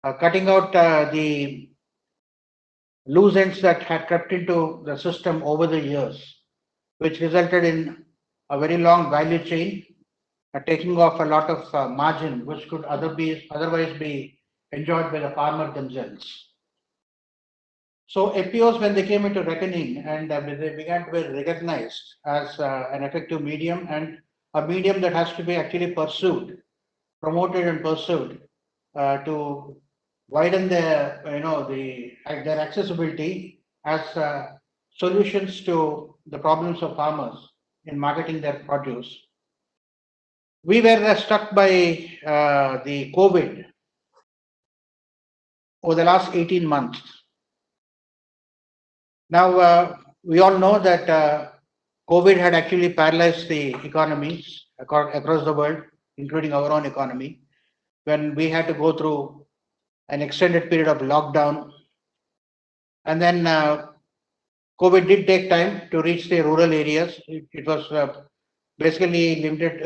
cutting out the loose ends that had crept into the system over the years, which resulted in a very long value chain, taking off a lot of margin, which could otherwise be enjoyed by the farmer themselves. So APOs, when they came into reckoning and they began to be recognized as an effective medium and a medium that has to be actually pursued, promoted and pursued to widen their, their accessibility as solutions to the problems of farmers in marketing their produce. We were struck by the COVID over the last 18 months. Now, we all know that COVID had actually paralyzed the economies across the world, including our own economy, when we had to go through an extended period of lockdown. And then COVID did take time to reach the rural areas. It was basically limited,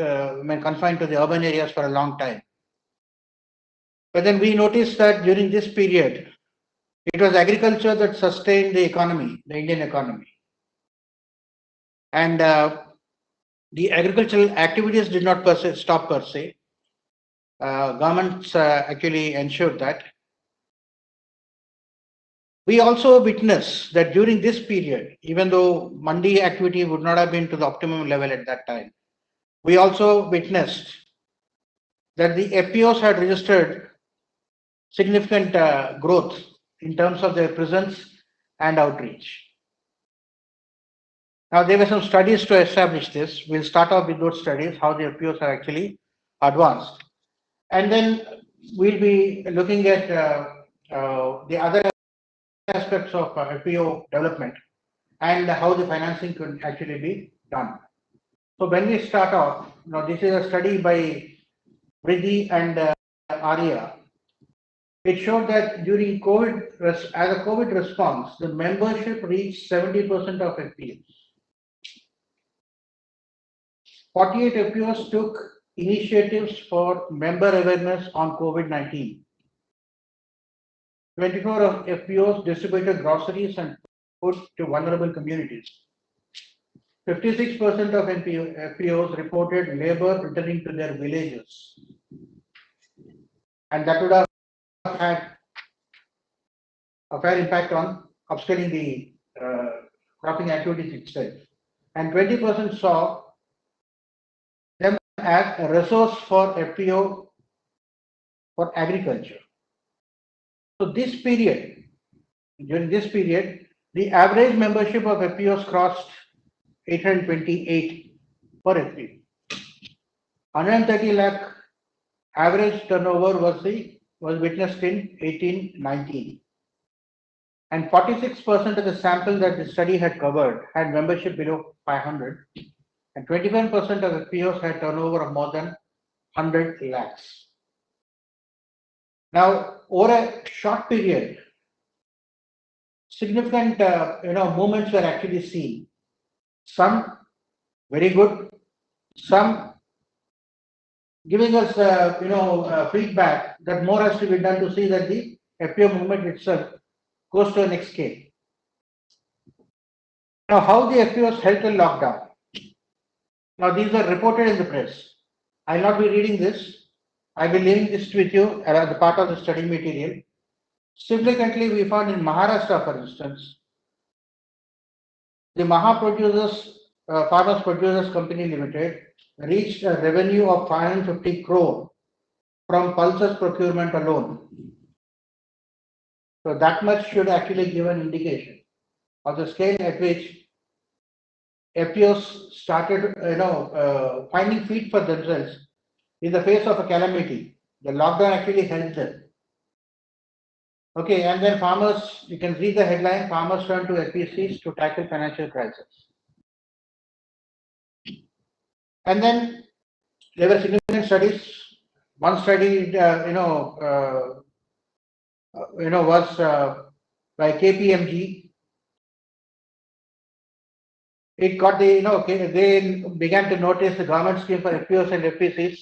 confined to the urban areas for a long time. But then we noticed that during this period, it was agriculture that sustained the economy, the Indian economy. And the agricultural activities did not stop per se. Governments actually ensured that. We also witnessed that during this period, even though mandi activity would not have been to the optimum level at that time, we also witnessed that the FPOs had registered significant growth in terms of their presence and outreach. Now, there were some studies to establish this. We'll start off with those studies, how the FPOs are actually advanced. And then we'll be looking at the other aspects of FPO development and how the financing could actually be done. So when we start off, this is a study by Vriddhi and Arya. It showed that during COVID, as a COVID response, the membership reached 70% of FPOs. 48 FPOs took initiatives for member awareness on COVID-19. 24 of FPOs distributed groceries and food to vulnerable communities. 56% of FPOs reported labor returning to their villages. And that would have had a fair impact on upscaling the cropping activities itself. And 20% saw them as a resource for FPO for agriculture. So during this period, the average membership of FPOs crossed 828 per FPO. 130 lakh average turnover was witnessed in 1819. And 46% of the sample that the study had covered had membership below 500, and 21% of FPOs had turnover of more than 100 lakhs. Now, over a short period, significant movements were actually seen. Some very good, some giving us feedback that more has to be done to see that the FPO movement itself goes to the next scale. Now, how the FPOs helped in lockdown. Now, these are reported in the press. I'll not be reading this. I'll be leaving this with you as a part of the study material. Significantly, we found in Maharashtra, for instance, the Farmers Producers Company Limited reached a revenue of 550 crore from pulses procurement alone. So that much should actually give an indication of the scale at which FPOs started, finding feet for themselves in the face of a calamity. The lockdown actually helped them. Okay, and then farmers, you can read the headline, farmers turn to FPCs to tackle financial crisis. And then there were significant studies. One study, was by KPMG. It got they began to notice the government scheme for FPOs and FPCs.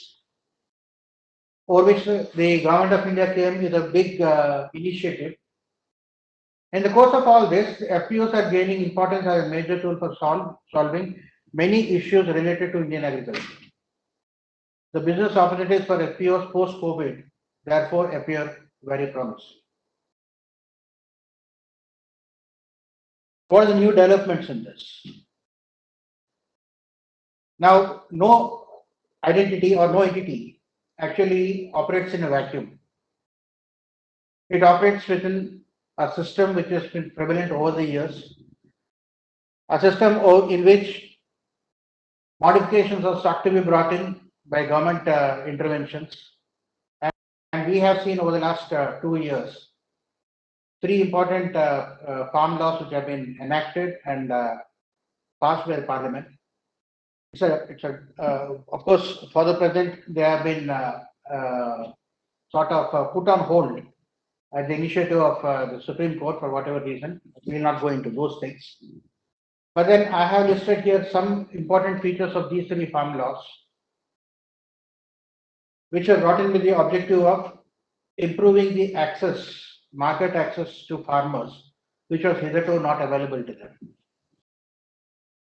over which the government of India came with a big initiative. In the course of all this, FPOs are gaining importance as a major tool for solving many issues related to Indian agriculture. The business opportunities for FPOs post-COVID therefore appear very promising. What are the new developments in this? Now, no identity or no entity actually operates in a vacuum. It operates within a system which has been prevalent over the years, a system in which modifications are sought to be brought in by government interventions. And we have seen over the last 2 years, 3 important farm laws which have been enacted and passed by the parliament. Of course, for the present, they have been sort of put on hold at the initiative of the Supreme Court for whatever reason. We will not go into those things. But then I have listed here some important features of these 3 farm laws, which are brought in with the objective of improving the market access to farmers, which was hitherto not available to them.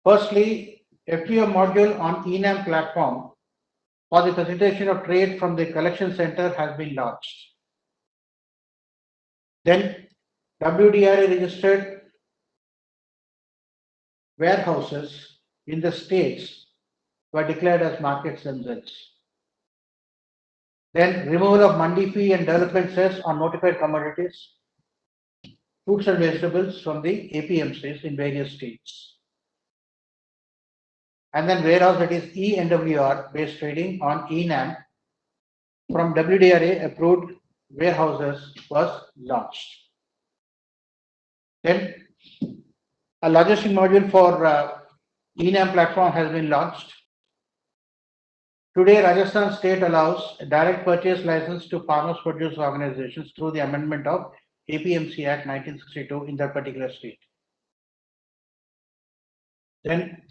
Firstly, FPO module on eNAM platform for the facilitation of trade from the collection center has been launched. Then WDRA registered warehouses in the states were declared as markets themselves. Then removal of mandi fee and development cess on notified commodities, fruits and vegetables from the APMCs in various states. And then warehouse, that is eNWR based trading on eNAM from WDRA approved warehouses was launched. Then a logistic module for eNAM platform has been launched. Today, Rajasthan state allows a direct purchase license to farmers produce organizations through the amendment of APMC Act 1962 in that particular state. Then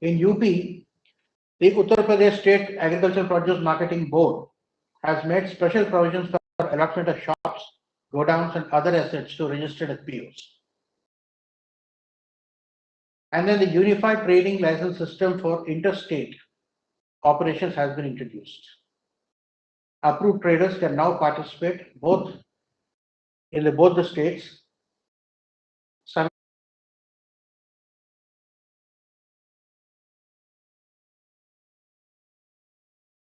in UP, the Uttar Pradesh State Agricultural Produce Marketing Board has made special provisions for allotment of shops, godowns and other assets to registered FPOs. And then the Unified Trading License System for interstate operations has been introduced. Approved traders can now participate both in both the states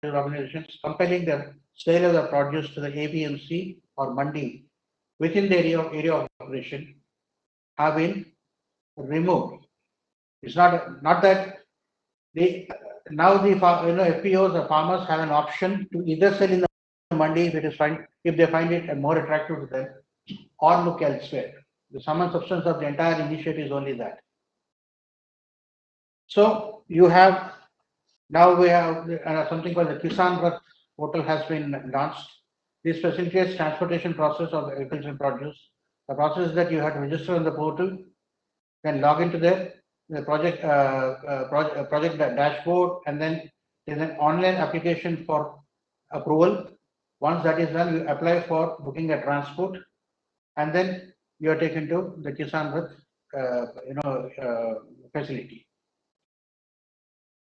organizations, compelling the sale of the produce to the APMC or mandi within the area of operation have been removed. It's not that now the FPOs, the farmers have an option to either sell in the mandi if they find it more attractive to them, or look elsewhere. The sum and substance of the entire initiative is only that. So you have now we have something called the Kisan Rath portal has been launched. This facilitates transportation process of agricultural produce. The process is that you have to register on the portal, then log into the project dashboard, and then there's an online application for approval. Once that is done, you apply for booking a transport, and then you are taken to the Kisan Rath facility.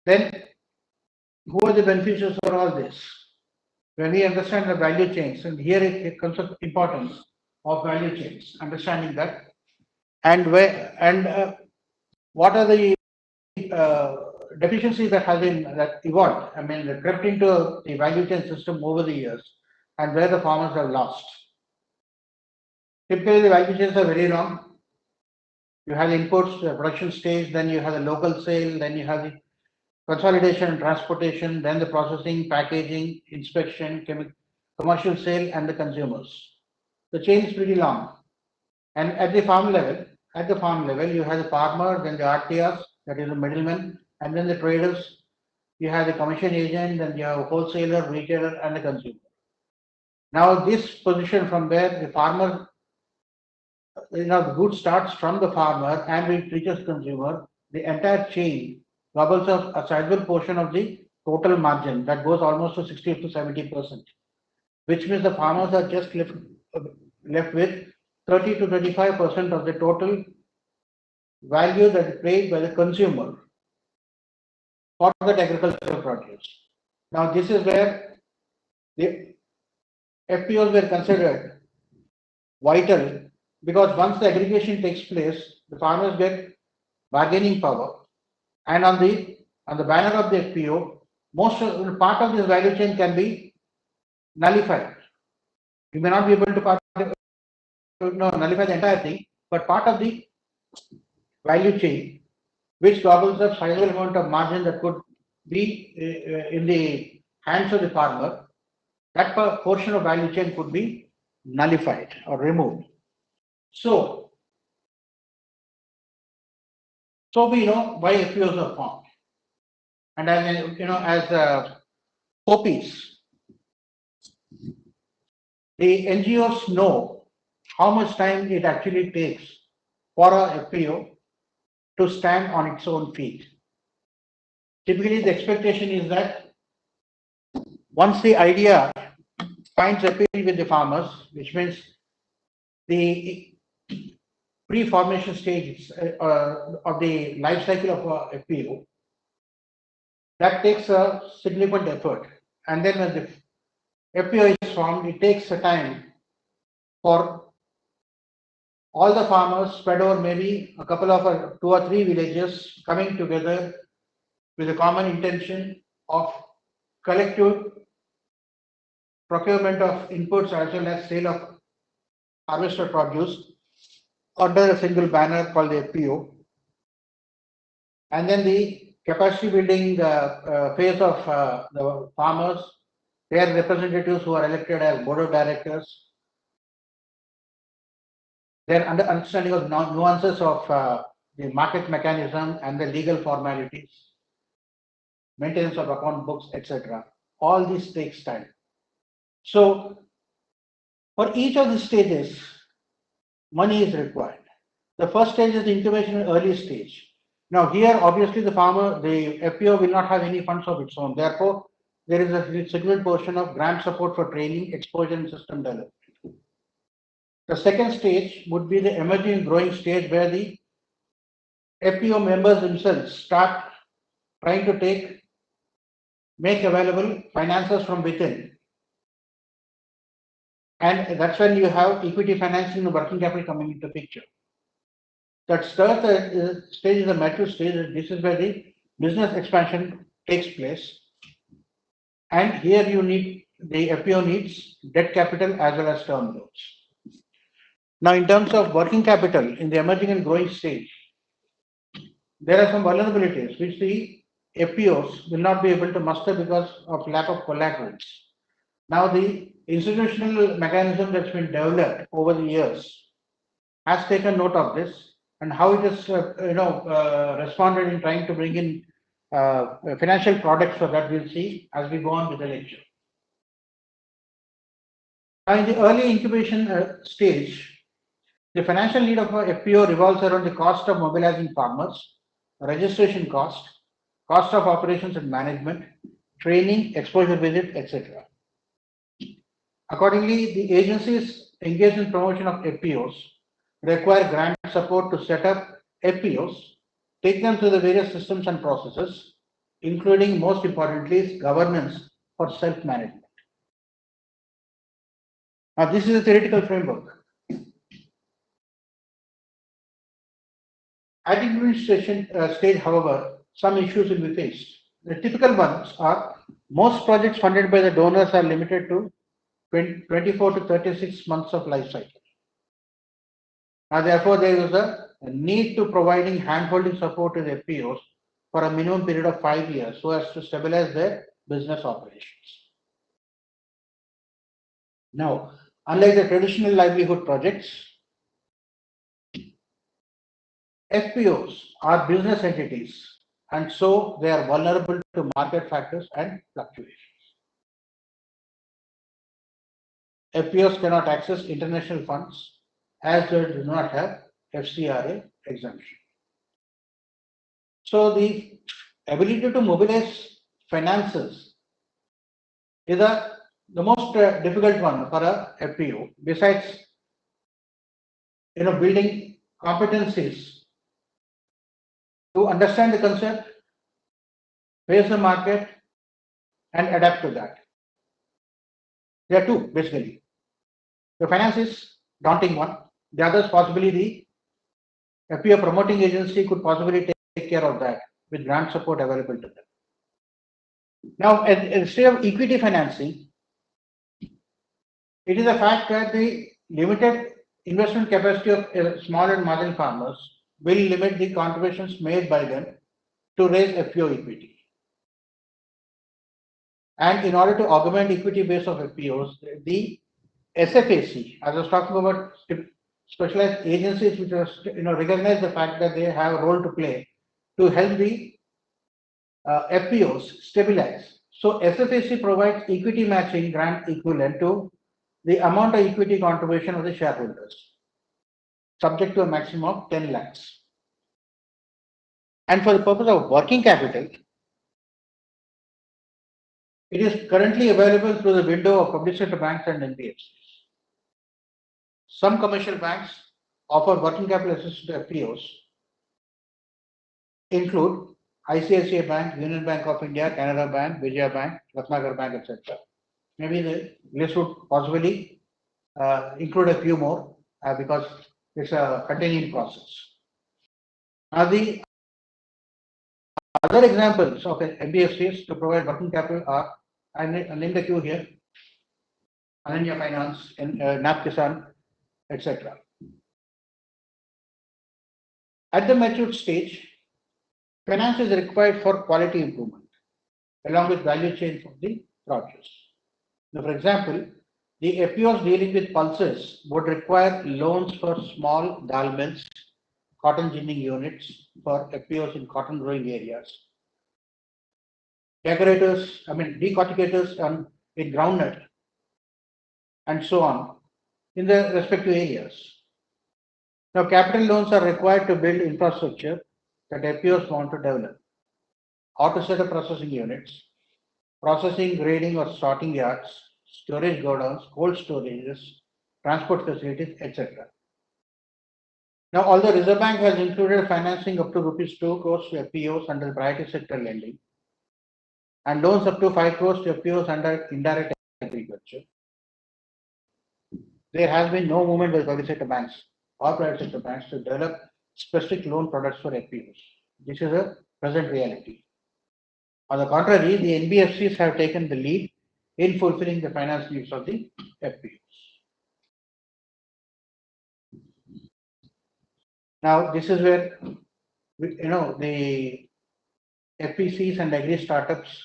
Then, who are the beneficiaries for all this? When we understand the value chains, and here it comes up importance of value chains, understanding that, and what are the deficiencies that have been evolved. I mean, that crept into the value chain system over the years, and where the farmers have lost. Typically, the value chains are very long. You have the inputs, the production stage, then you have the local sale, then you have the consolidation and transportation, then the processing, packaging, inspection, commercial sale, and the consumers. The chain is pretty long. And at the farm level, you have the farmer, then the RTRs, that is the middleman, and then the traders. You have the commission agent, then you have a wholesaler, retailer, and the consumer. Now, this position from where the farmer, the good starts from the farmer and it reaches consumer, the entire chain gobbles up a sizable portion of the total margin that goes almost to 60 to 70%. which means the farmers are just left with 30 to 35% of the total value that is paid by the consumer for that agricultural produce. Now, this is where the FPOs were considered vital, because once the aggregation takes place, the farmers get bargaining power, and on the banner of the FPO, most of, part of this value chain can be nullified. You may not be able to nullify the entire thing, but part of the value chain, which gobbles up sizable amount of margin that could be in the hands of the farmer, that portion of value chain could be nullified or removed. So we know why FPOs are formed, and as OPs, the NGOs know how much time it actually takes for a FPO to stand on its own feet. Typically, the expectation is that once the idea finds appeal with the farmers, which means the pre-formation stage of the life cycle of a FPO, that takes a significant effort. And then when the FPO is formed, it takes a time for all the farmers spread over maybe a couple of 2 or 3 villages coming together with a common intention of collective procurement of inputs as well as sale of harvested produce under a single banner called the FPO. And then the capacity building phase of the farmers, their representatives who are elected as board of directors, their understanding of nuances of the market mechanism and the legal formalities, maintenance of account books, etc. All this takes time. So for each of the stages, money is required. The first stage is the incubation early stage. Now here, obviously the FPO will not have any funds of its own. Therefore, there is a significant portion of grant support for training, exposure and system development. The second stage would be the emerging and growing stage, where the FPO members themselves start trying to make available finances from within. And that's when you have equity financing and working capital coming into the picture. That third stage is the mature stage. This is where the business expansion takes place. And here the FPO needs debt capital as well as term loans. Now, in terms of working capital in the emerging and growing stage, there are some vulnerabilities which the FPOs will not be able to muster because of lack of collaterals. Now, the institutional mechanism that's been developed over the years has taken note of this, and how it is responded in trying to bring in financial products for that we'll see as we go on with the lecture. Now, in the early incubation stage, the financial need of a FPO revolves around the cost of mobilizing farmers, registration cost of operations and management, training, exposure visit, etc. Accordingly, the agencies engaged in promotion of FPOs require grant support to set up FPOs, take them through the various systems and processes, including, most importantly, governance for self-management. Now, this is a theoretical framework. At the implementation stage, however, some issues will be faced. The typical ones are most projects funded by the donors are limited to 24 to 36 months of life cycle. Now, therefore, there is a need to providing handholding support to the FPOs for a minimum period of 5 years so as to stabilize their business operations. Now, unlike the traditional livelihood projects, FPOs are business entities, and so they are vulnerable to market factors and fluctuations. FPOs cannot access international funds as they do not have FCRA exemption. So the ability to mobilize finances is a the most difficult one for a FPO, besides building competencies to understand the concept, face the market, and adapt to that. There are two basically. The finance is daunting one. The other is possibly the FPO promoting agency could possibly take care of that with grant support available to them. Now, instead of equity financing, it is a fact that the limited investment capacity of small and marginal farmers will limit the contributions made by them to raise FPO equity. And in order to augment equity base of FPOs, the SFAC, as I was talking about specialized agencies which are, recognize the fact that they have a role to play to help the FPOs stabilize. So SFAC provides equity matching grant equivalent to the amount of equity contribution of the shareholders, subject to a maximum of 10 lakhs. And for the purpose of working capital, it is currently available through the window of public sector banks and NBFCs. Some commercial banks offer working capital assistance to FPOs, include ICICI Bank, Union Bank of India, Canara Bank, Vijaya Bank, Ratnagar Bank, etc. Maybe the list would possibly include a few more because it's a continuing process. Now, the other examples of NBFCs to provide working capital are, I named a few here, Ananya Finance, and NAP Kisan, etc. At the mature stage, finance is required for quality improvement along with value chain of the produce. Now, for example, the FPOs dealing with pulses would require loans for small dal mills, cotton ginning units for FPOs in cotton growing areas, decorticators in groundnut, and so on in the respective areas. Now, capital loans are required to build infrastructure that FPOs want to develop, or to set up processing units, processing, grading or sorting yards, storage godowns, cold storages, transport facilities, etc. Now, although Reserve Bank has included financing up to rupees 2 crores to FPOs under priority sector lending and loans up to 5 crores to FPOs under indirect agriculture, there has been no movement by public sector banks or private sector banks to develop specific loan products for FPOs. This is a present reality. On the contrary, the NBFCs have taken the lead in fulfilling the finance needs of the FPOs. Now, this is where the FPCs and agri startups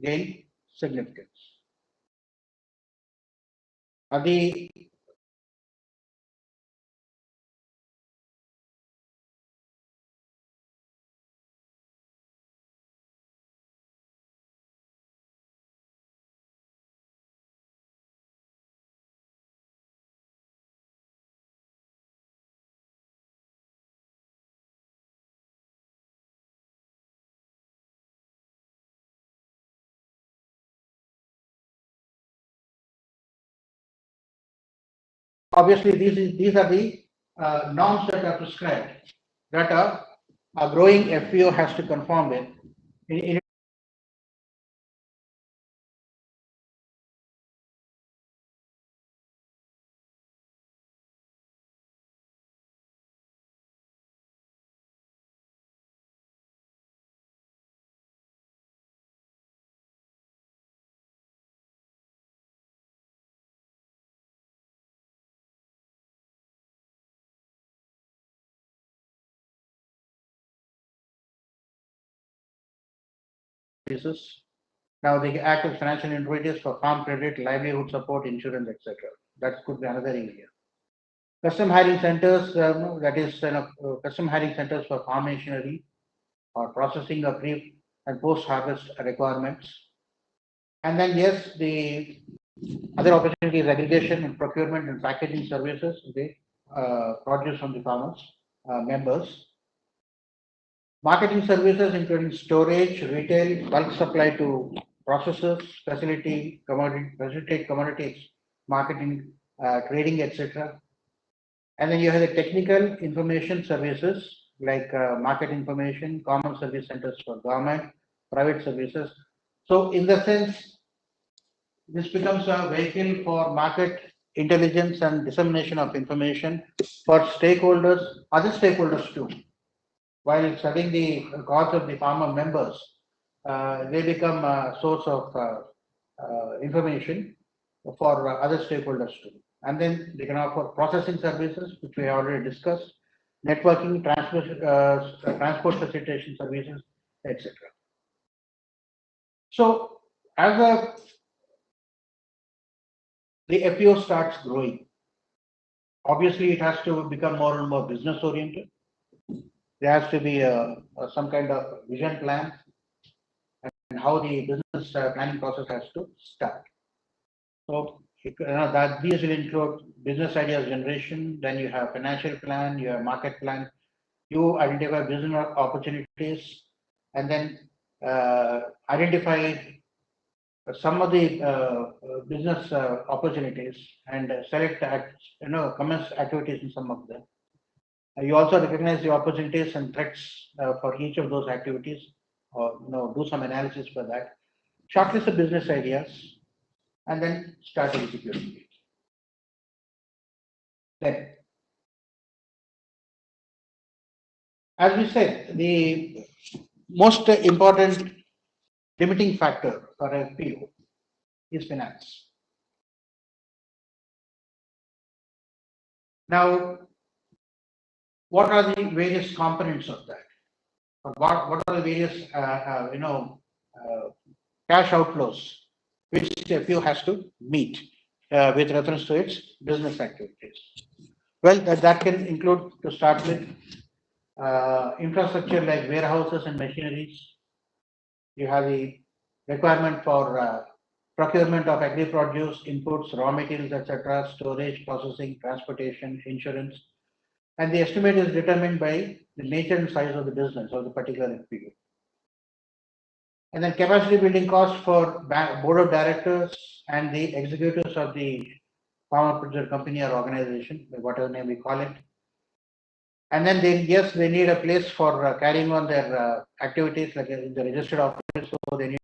gain significance. The obviously these are the norms that are prescribed that a growing FPO has to conform with in cases. Now, the Act of Financial Intermediaries for farm credit, livelihood support, insurance, etc. That could be another area. Custom hiring centers, custom hiring centers for farm machinery or processing of pre and post harvest requirements. And then, yes, the other opportunities, aggregation and procurement and packaging services, the produce from the farmers, members. Marketing services including storage, retail, bulk supply to processes, facilitate commodities, marketing, trading, etc. And then you have the technical information services like market information, common service centers for government, private services. So in the sense, this becomes a vehicle for market intelligence and dissemination of information for stakeholders, other stakeholders too. While studying the cause of the farmer members, they become a source of information for other stakeholders too. And then they can offer processing services, which we have already discussed, networking, transport facilitation services, etc. So, as the FPO starts growing, obviously it has to become more and more business oriented. There has to be some kind of vision plan and how the business planning process has to start. So that these will include business ideas generation, then you have financial plan, you have market plan, you identify business opportunities, and then identify some of the business opportunities and select commence activities in some of them. You also recognize the opportunities and threats for each of those activities, or do some analysis for that. Shortlist the business ideas, and then start executing it. Then, as we said, the most important limiting factor for FPO is finance. Now, what are the various components of that? What are the various cash outflows which FPO has to meet with reference to its business activities? Well, that can include, to start with, infrastructure like warehouses and machineries. You have the requirement for procurement of agri-produce, inputs, raw materials, etc., storage, processing, transportation, insurance. And the estimate is determined by the nature and size of the business of the particular FPO. And then capacity building costs for board of directors and the executives of the farmer producer company or organization, whatever name we call it. And then they need a place for carrying on their activities like in the registered office, so they need